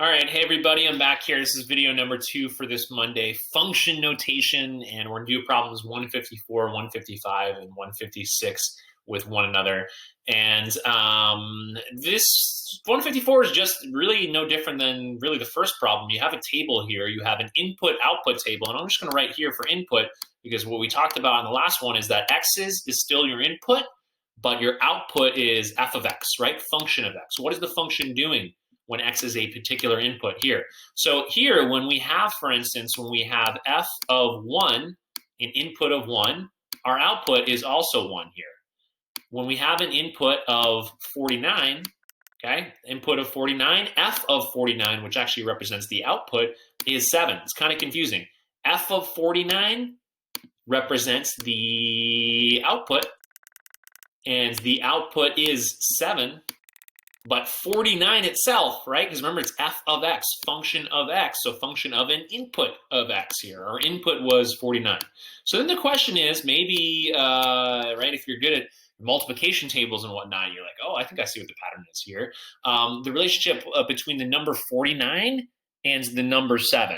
All right, hey everybody, I'm back here. This is video number 2 for this Monday, function notation, and we're gonna do problems 154, 155, and 156 with one another. And this 154 is just really no different than really the first problem. You have a table here, you have an input-output table, and I'm just gonna write here for input because what we talked about in the last one is that x is still your input, but your output is f of x, right? Function of x. What is the function doing when x is a particular input here? So here, when we have, for instance, when we have f of 1, an input of 1, our output is also 1 here. When we have an input of 49, okay, input of 49, f of 49, which actually represents the output, is 7. It's kind of confusing. F of 49 represents the output, and the output is 7. But 49 itself, right? Because remember, it's f of x, function of x, so function of an input of x here. Our input was 49. So then the question is, maybe, right, if you're good at multiplication tables and whatnot, you're like, oh, I think I see what the pattern is here. The relationship between the number 49 and the number 7.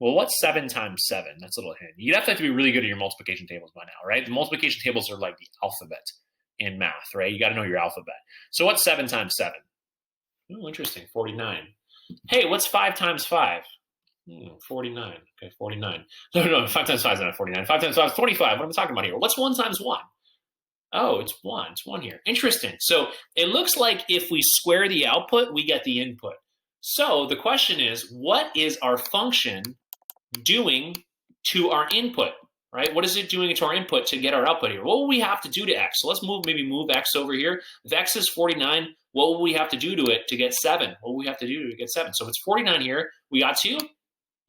Well, what's 7 times 7? That's a little hint. You'd have to be really good at your multiplication tables by now, right? The multiplication tables are like the alphabet in math, right? You got to know your alphabet. So what's 7 times 7? Oh, interesting, 49. Hey, what's 5 times 5? 49. Okay, 49. No, 5 times 5 is not 49. 5 times 5 is 25. What am I talking about here? What's 1 times 1? Oh, it's 1. It's 1 here. Interesting. So it looks like if we square the output, we get the input. So the question is, what is our function doing to our input? Right? What is it doing to our input to get our output here? What will we have to do to x? So let's maybe move x over here. If x is 49, what will we have to do to it to get 7? What will we have to do to get 7? So if it's 49 here, we got to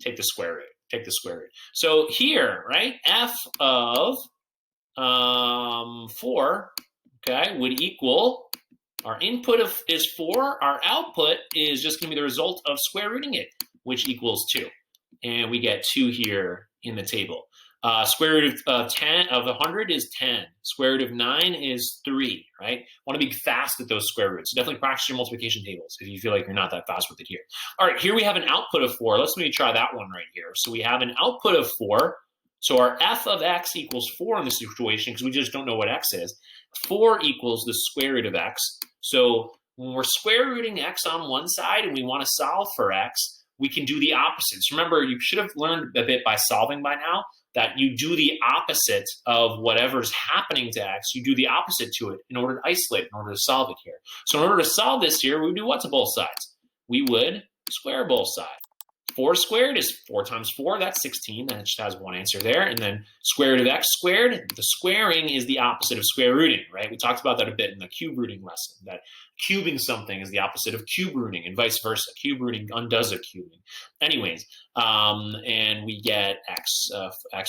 take the square root. Take the square root. So here, right, f of 4, okay, would equal, our input is 4, our output is just going to be the result of square rooting it, which equals 2. And we get 2 here in the table. Square root of 100 is 10. Square root of 9 is 3, right? Want to be fast at those square roots. So definitely practice your multiplication tables if you feel like you're not that fast with it here. All right, here we have an output of 4. Let's maybe try that one right here. So we have an output of 4. So our f of x equals 4 in this situation because we just don't know what x is. 4 equals the square root of x. So when we're square rooting x on one side and we want to solve for x, we can do the opposites. Remember, you should have learned a bit by solving by now that you do the opposite of whatever's happening to x. You do the opposite to it in order to isolate it, in order to solve it here. So in order to solve this here, we would do what to both sides? We would square both sides. 4 squared is 4 times 4, that's 16. That just has one answer there. And then square root of x squared, the squaring is the opposite of square rooting, right? We talked about that a bit in the cube rooting lesson, that cubing something is the opposite of cube rooting and vice versa. Cube rooting undoes a cubing. Anyways, and we get x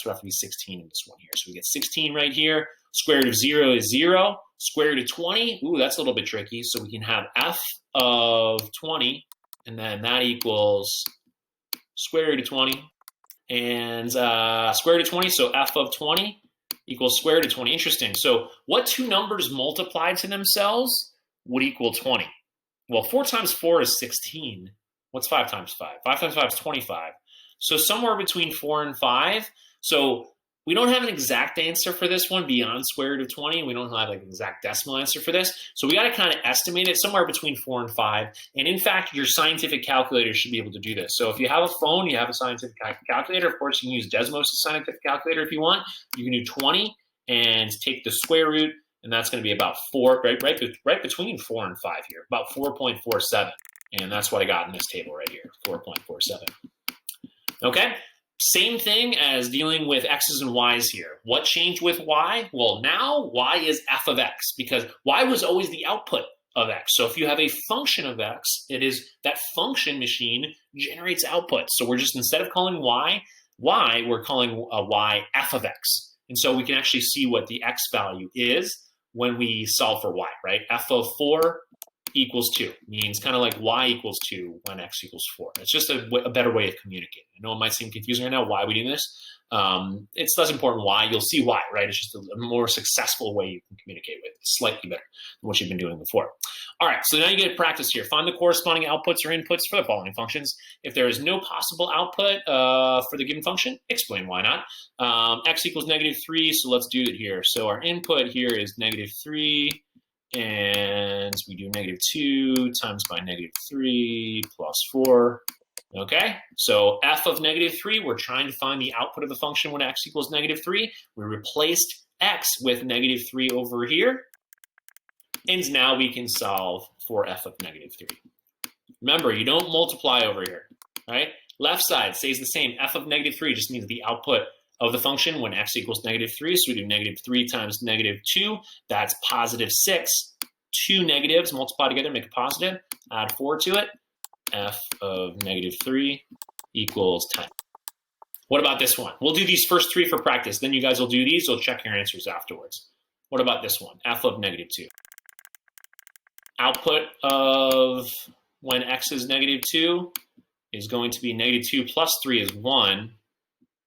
roughly 16 in this one here. So we get 16 right here. Square root of 0 is 0. Square root of 20, ooh, that's a little bit tricky. So we can have f of 20, and then that equals square root of 20, and square root of 20, so f of 20 equals square root of 20. Interesting. So what two numbers multiplied to themselves would equal 20? Well, 4 times 4 is 16. What's 5 times 5? 5 times 5 is 25. So somewhere between 4 and 5. So we don't have an exact answer for this one beyond square root of 20. We don't have like an exact decimal answer for this. So we got to kind of estimate it somewhere between 4 and 5. And in fact, your scientific calculator should be able to do this. So if you have a phone, you have a scientific calculator. Of course, you can use Desmos' scientific calculator if you want. You can do 20 and take the square root, and that's going to be about 4, right between 4 and 5 here, about 4.47. And that's what I got in this table right here, 4.47. Okay? Same thing as dealing with x's and y's here. What changed with y? Well, now y is f of x because y was always the output of x. So if you have a function of x, it is that function machine generates output. So we're just, instead of calling y, we're calling y f of x. And so we can actually see what the x value is when we solve for y, right? F of 4 equals 2 means kind of like y equals 2 when x equals 4. It's just a better way of communicating. I know it might seem confusing right now why we do this. It's less important why. You'll see why, right? It's just a more successful way you can communicate with. It's slightly better than what you've been doing before. All right, so now you get practice here. Find the corresponding outputs or inputs for the following functions. If there is no possible output for the given function, explain why not. X equals -3, so let's do it here. So our input here is -3, and we do -2 times by -3 plus 4. Okay, so f of -3, we're trying to find the output of the function when x equals -3. We replaced x with -3 over here. And now we can solve for f of -3. Remember, you don't multiply over here, right? Left side stays the same. F of -3 just means the output of the function when x equals -3. So we do -3 times -2. That's +6. Two negatives multiply together, make a positive. Add 4 to it. F of -3 equals 10. What about this one? We'll do these first three for practice. Then you guys will do these. You'll check your answers afterwards. What about this one? F of -2. Output of when x is -2 is going to be -2 plus 3 is 1,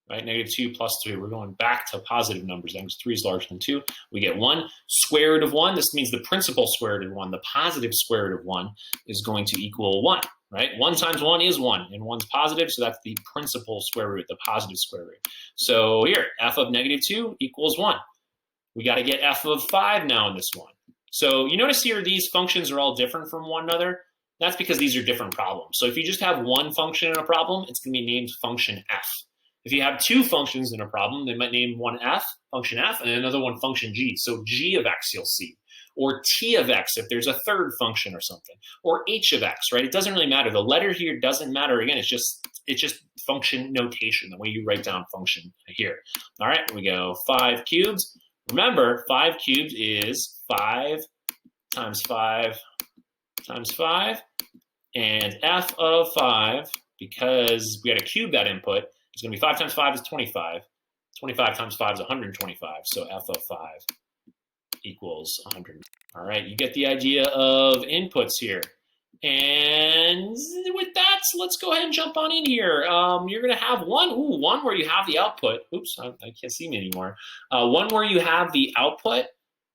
right? -2 plus 3. We're going back to positive numbers then because 3 is larger than 2. We get 1. Square root of 1, this means the principal square root of 1. The positive square root of 1 is going to equal 1, right? 1 times 1 is 1, and 1's positive, so that's the principal square root, the positive square root. So here, f of -2 equals 1. We got to get f of 5 now in this one. So you notice here these functions are all different from one another. That's because these are different problems. So if you just have one function in a problem, it's going to be named function f. If you have two functions in a problem, they might name one f, function f, and another one function g. So g of x you'll see, or t of x if there's a third function or something, or h of x, right? It doesn't really matter. The letter here doesn't matter. Again, it's just function notation, the way you write down function here. All right, we go 5 cubes. Remember, 5 cubed is 5 times 5 times 5. And f of 5, because we had to cube that input, it's going to be 5 times 5 is 25. 25 times 5 is 125. So f of 5 equals 100. All right, you get the idea of inputs here. And with that, let's go ahead and jump on in here. You're going to have one where you have the output. Oops, I can't see me anymore. One where you have the output,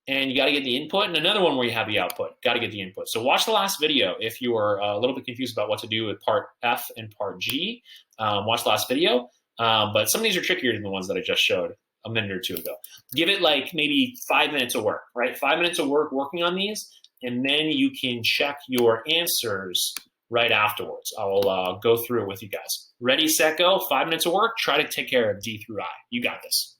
and you got to get the input, and another one where you have the output. Got to get the input. So watch the last video if you are a little bit confused about what to do with part F and part G. Watch the last video. But some of these are trickier than the ones that I just showed a minute or two ago. Give it like maybe 5 minutes of work, right? 5 minutes of work working on these, and then you can check your answers right afterwards. I will go through it with you guys. Ready, set, go. 5 minutes of work. Try to take care of D through I. You got this.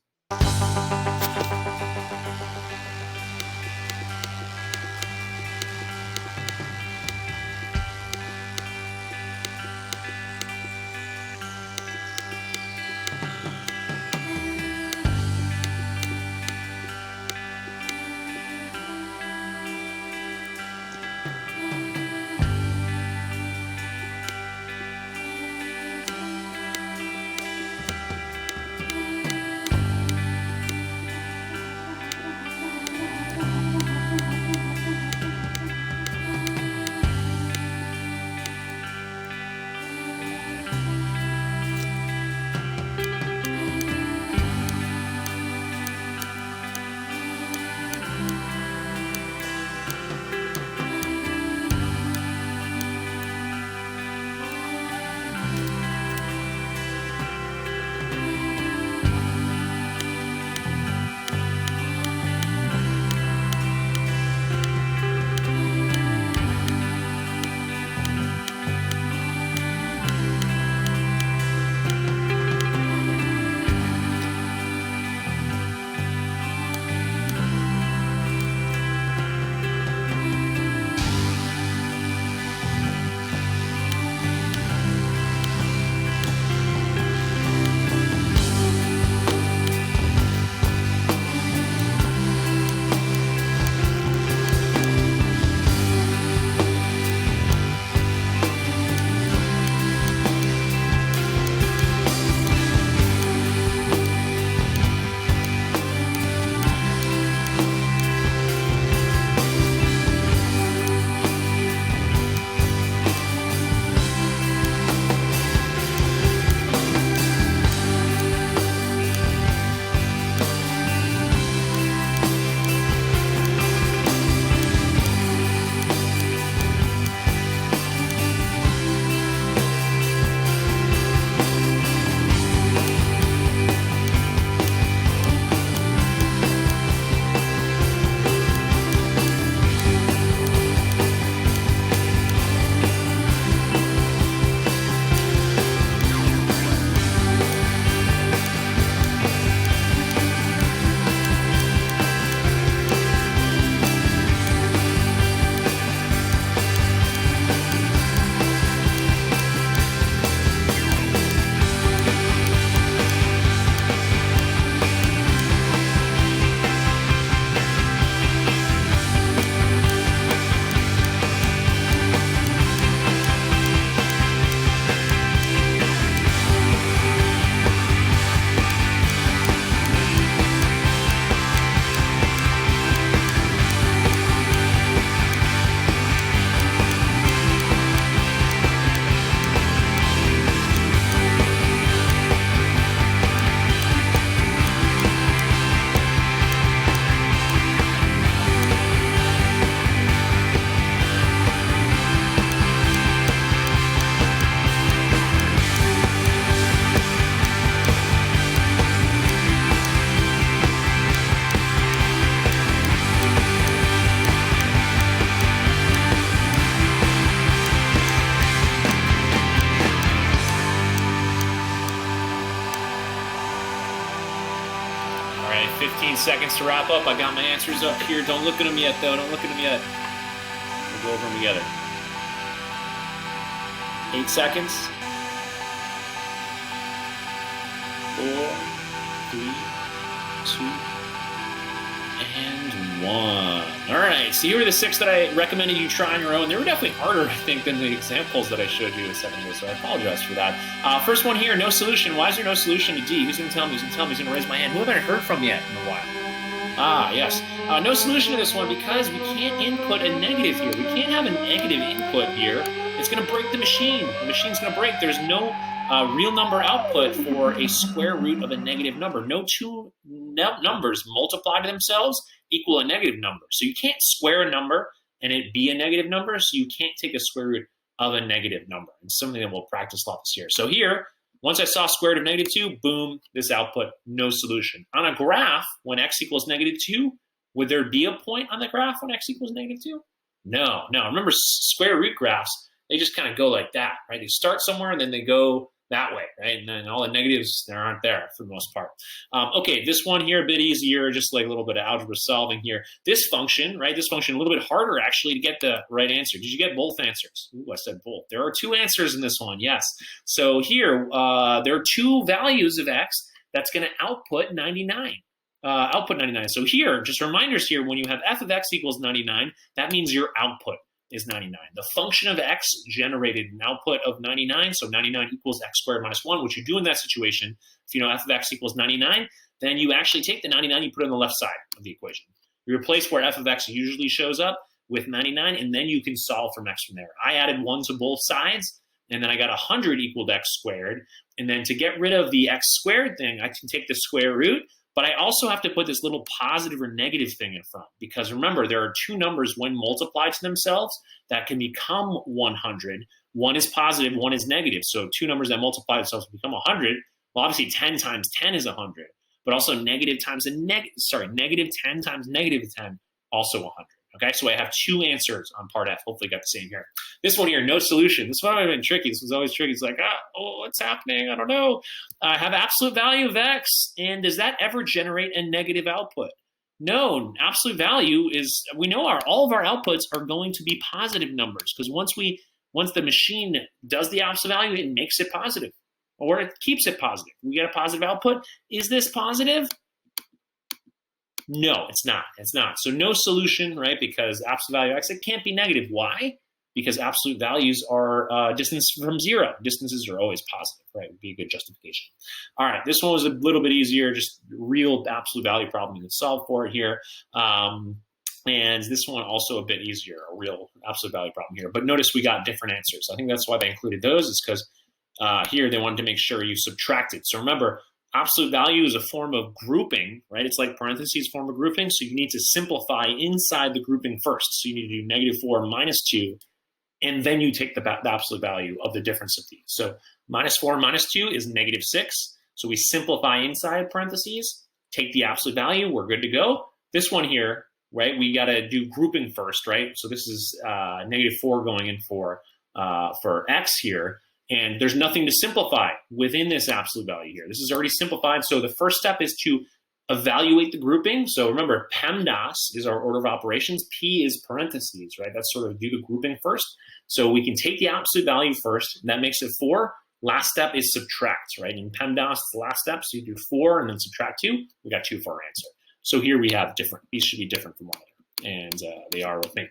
15 seconds to wrap up. I got my answers up here. Don't look at them yet, though. Don't look at them yet. We'll go over them together. 8 seconds. 4, 3, 2, and 1. All right, so here are the 6 that I recommended you try on your own. They were definitely harder, I think, than the examples that I showed you a second ago, so I apologize for that. First one here, no solution. Why is there no solution to D? Who's going to tell me? Who's going to tell me? Who's going to raise my hand? Who haven't I heard from yet in a while? Ah, yes. No solution to this one because we can't input a negative here. We can't have a negative input here. It's going to break the machine. The machine's going to break. There's no real number output for a square root of a negative number. No two numbers multiply to themselves equal a negative number. So you can't square a number and it be a negative number, so you can't take a square root of a negative number. It's something that we'll practice lots here. So here, once I saw square root of negative 2, boom, this output, no solution. On a graph, when x equals negative 2, would there be a point on the graph when x equals negative 2? No. Remember, square root graphs, they just kind of go like that, right? They start somewhere and then they go that way, right? And then all the negatives, they aren't there for the most part. Okay, this one here, a bit easier, just like a little bit of algebra solving here. This function, right? This function, a little bit harder actually to get the right answer. Did you get both answers? Ooh, I said both. There are 2 answers in this one, yes. So here, there are 2 values of x that's going to output 99. So here, just reminders here, when you have f of x equals 99, that means your output is 99. The function of x generated an output of 99, so 99 equals x squared minus 1, which you do in that situation. If you know f of x equals 99, then you actually take the 99, you put it on the left side of the equation. You replace where f of x usually shows up with 99, and then you can solve from x from there. I added 1 to both sides, and then I got 100 equaled x squared. And then to get rid of the x squared thing, I can take the square root, but I also have to put this little positive or negative thing in front, because remember, there are 2 numbers when multiplied to themselves that can become 100. One is positive, one is negative. So 2 numbers that multiply themselves become 100. Well, obviously 10 times 10 is 100, but also negative 10 times negative 10, also 100. Okay, so I have 2 answers on part F. Hopefully got the same here. This one here, no solution. This one might have been tricky. This was always tricky. It's like, what's happening? I don't know. I have absolute value of x, and does that ever generate a negative output? No, absolute value is, we know all of our outputs are going to be positive numbers, because once the machine does the absolute value, it makes it positive, or it keeps it positive. We get a positive output. Is this positive? No, it's not. It's not. So no solution, right? Because absolute value of x, it can't be negative. Why? Because absolute values are distance from 0. Distances are always positive, right? Would be a good justification. All right, this one was a little bit easier, just real absolute value problem you can solve for it here. And this one also a bit easier, a real absolute value problem here. But notice we got different answers. I think that's why they included those, is because here they wanted to make sure you subtracted. So remember, absolute value is a form of grouping, right? It's like parentheses form of grouping, so you need to simplify inside the grouping first. So you need to do negative 4 minus 2, and then you take the absolute value of the difference of these. So minus 4 minus 2 is negative 6. So we simplify inside parentheses, take the absolute value, we're good to go. This one here, right, we got to do grouping first, right? So this is negative 4 going in for x here. And there's nothing to simplify within this absolute value here. This is already simplified. So the first step is to evaluate the grouping. So remember, PEMDAS is our order of operations. P is parentheses, right? That's sort of do the grouping first. So we can take the absolute value first. And that makes it 4. Last step is subtract, right? In PEMDAS, it's the last step. So you do 4 and then subtract 2. We got 2 for our answer. So here we have different. These should be different from one another. And they are with me.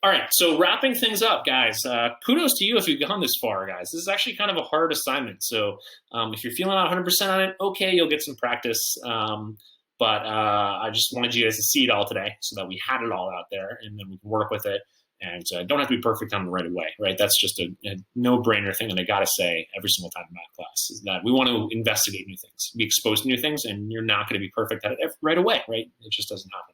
All right, so wrapping things up, guys. Kudos to you if you've gone this far, guys. This is actually kind of a hard assignment. So if you're feeling not 100% on it, okay, you'll get some practice. But I just wanted you guys to see it all today so that we had it all out there, and then we can work with it. And don't have to be perfect on it right away, right? That's just a no-brainer thing that I got to say every single time in math class, is that we want to investigate new things, be exposed to new things, and you're not going to be perfect at it right away, right? It just doesn't happen.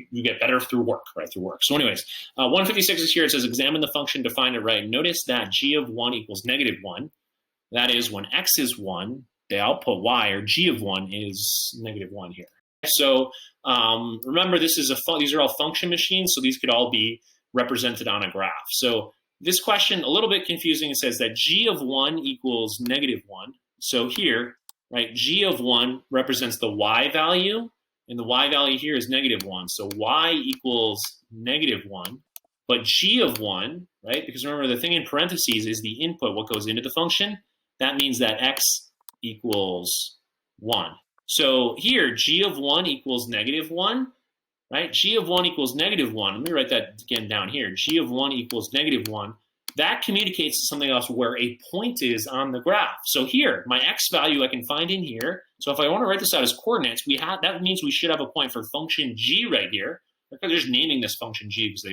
You get better through work, right? Through work. So anyways, 156 is here. It says, examine the function to find it right. Notice that g of 1 equals negative 1. That is, when x is 1, the output y, or g of 1, is negative 1 here. So remember, these are all function machines, so these could all be represented on a graph. So this question, a little bit confusing. It says that g of 1 equals negative 1. So here, right? G of 1 represents the y value, and the y value here is -1. So y equals -1. But G of 1, right? Because remember, the thing in parentheses is the input, what goes into the function. That means that x equals 1. So here, G of 1 equals -1, right? G of 1 equals -1. Let me write that again down here. G of 1 equals -1. That communicates to something else where a point is on the graph. So here, my x value I can find in here. So if I want to write this out as coordinates, that means we should have a point for function g right here. They're just naming this function g because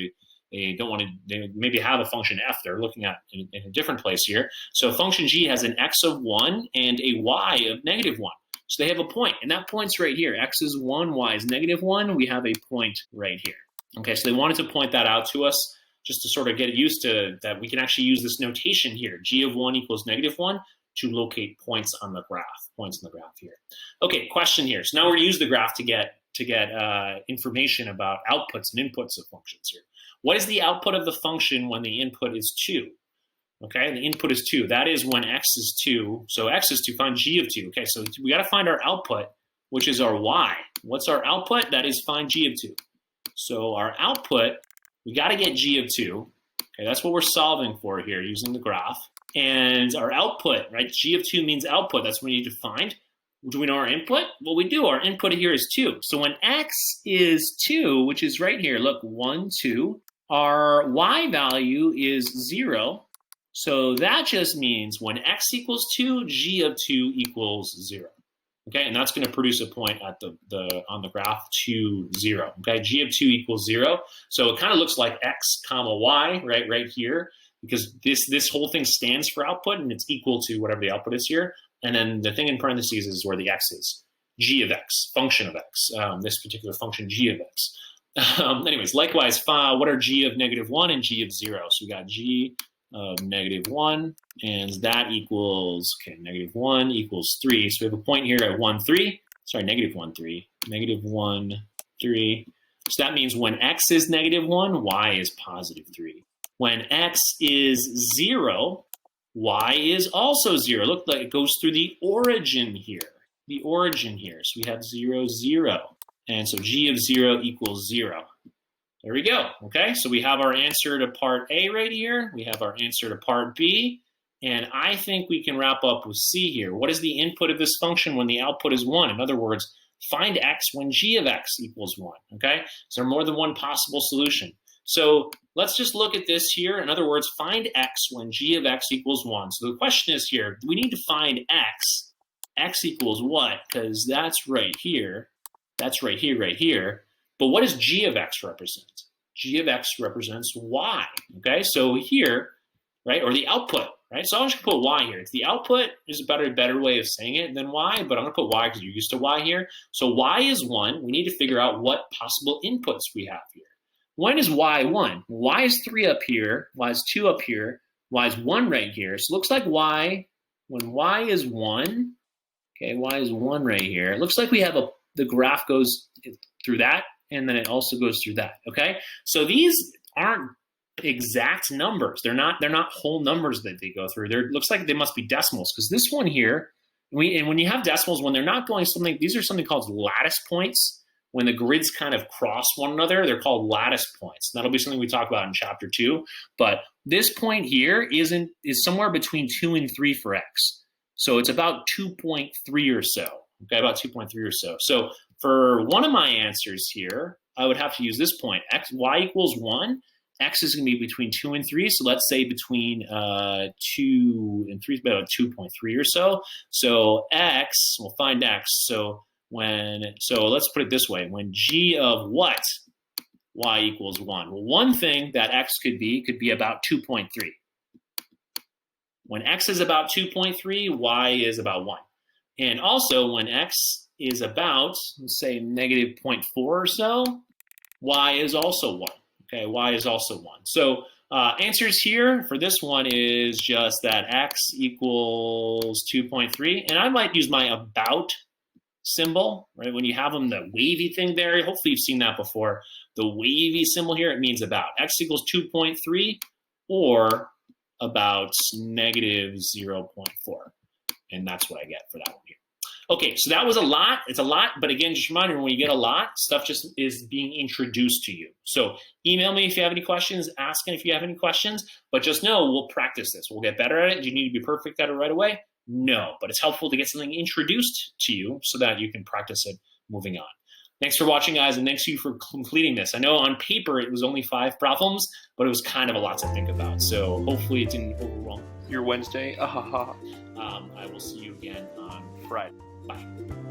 they don't want to, they maybe have a function f they're looking at in a different place here. So function g has an x of 1 and a y of -1. So they have a point, and that point's right here. X is 1, y is -1. We have a point right here. Okay, so they wanted to point that out to us just to sort of get used to that we can actually use this notation here. G of 1 equals -1 to locate points on the graph here. Okay, question here. So now we're going to use the graph to get information about outputs and inputs of functions here. What is the output of the function when the input is 2? Okay, the input is 2. That is when x is 2. So x is 2, find g of 2. Okay, so we got to find our output, which is our y. What's our output? That is find g of 2. So our output, we got to get g of 2. Okay, that's what we're solving for here using the graph. And our output, right? G of 2 means output. That's what we need to find. Do we know our input? Well, we do. Our input here is 2. So when x is 2, which is right here, look, 1, 2, our y value is 0. So that just means when x equals 2, g of 2 equals 0. Okay, and that's going to produce a point at on the graph to 0. Okay, g of 2 equals 0. So it kind of looks like x comma y right here, because this whole thing stands for output and it's equal to whatever the output is here. And then the thing in parentheses is where the x is. G of x, function of x, this particular function g of x. Anyways, likewise, what are g of -1 and g of 0? So we got g of -1, and that equals, okay, -1 equals 3. So we have a point here at 1, 3. Sorry, -1, 3. -1, 3. So that means when x is -1, y is +3. When x is 0, y is also 0. Look, like it goes through the origin here. The origin here. So we have 0, 0. And so g of 0 equals 0. There we go. Okay, so we have our answer to part A right here. We have our answer to part B. And I think we can wrap up with C here. What is the input of this function when the output is 1? In other words, find x when g of x equals 1. Okay, is there more than one possible solution? So let's just look at this here. In other words, find x when g of x equals 1. So the question is here, we need to find x. X equals what? Because that's right here. That's right here. But what does g of x represent? G of x represents y. Okay, so here, right, or the output, right? So I'm just gonna put y here. It's the output is a better way of saying it than y, but I'm gonna put y because you're used to y here. So y is 1. We need to figure out what possible inputs we have here. When is y 1? Y is 3 up here, y is 2 up here, y is 1 right here. So it looks like y, when y is 1, okay, y is 1 right here. It looks like we have the graph goes through that, and then it also goes through that, okay? So these aren't exact numbers. They're not whole numbers that they go through. It looks like they must be decimals, because this one here, and when you have decimals, when they're not going something, these are something called lattice points. When the grids kind of cross one another, they're called lattice points. That'll be something we talk about in chapter 2. But this point here is somewhere between 2 and 3 for x. So it's about 2.3 or so. Okay, about 2.3 or so. So for one of my answers here, I would have to use this point. Y equals 1. X is going to be between 2 and 3. So let's say between 2 and 3 is about 2.3 or so. So x, we'll find x. So let's put it this way. When g of what? Y equals 1. Well, one thing that x could be about 2.3. When x is about 2.3, y is about 1. And also when x is about, let's say, -0.4 or so, y is also 1. Okay, y is also 1. So answers here for this one is just that x equals 2.3. And I might use my about symbol, right? When you have them, the wavy thing there, hopefully you've seen that before. The wavy symbol here, it means about. X equals 2.3 or about -0.4. And that's what I get for that one here. Okay, so that was a lot. It's a lot, but again, just a reminder, when you get a lot, stuff just is being introduced to you. So email me if you have any questions, ask if you have any questions, but just know we'll practice this. We'll get better at it. Do you need to be perfect at it right away? No, but it's helpful to get something introduced to you so that you can practice it moving on. Thanks for watching, guys, and thanks to you for completing this. I know on paper it was only 5 problems, but it was kind of a lot to think about. So hopefully it didn't overwhelm Your Wednesday. I will see you again on Friday. Bye.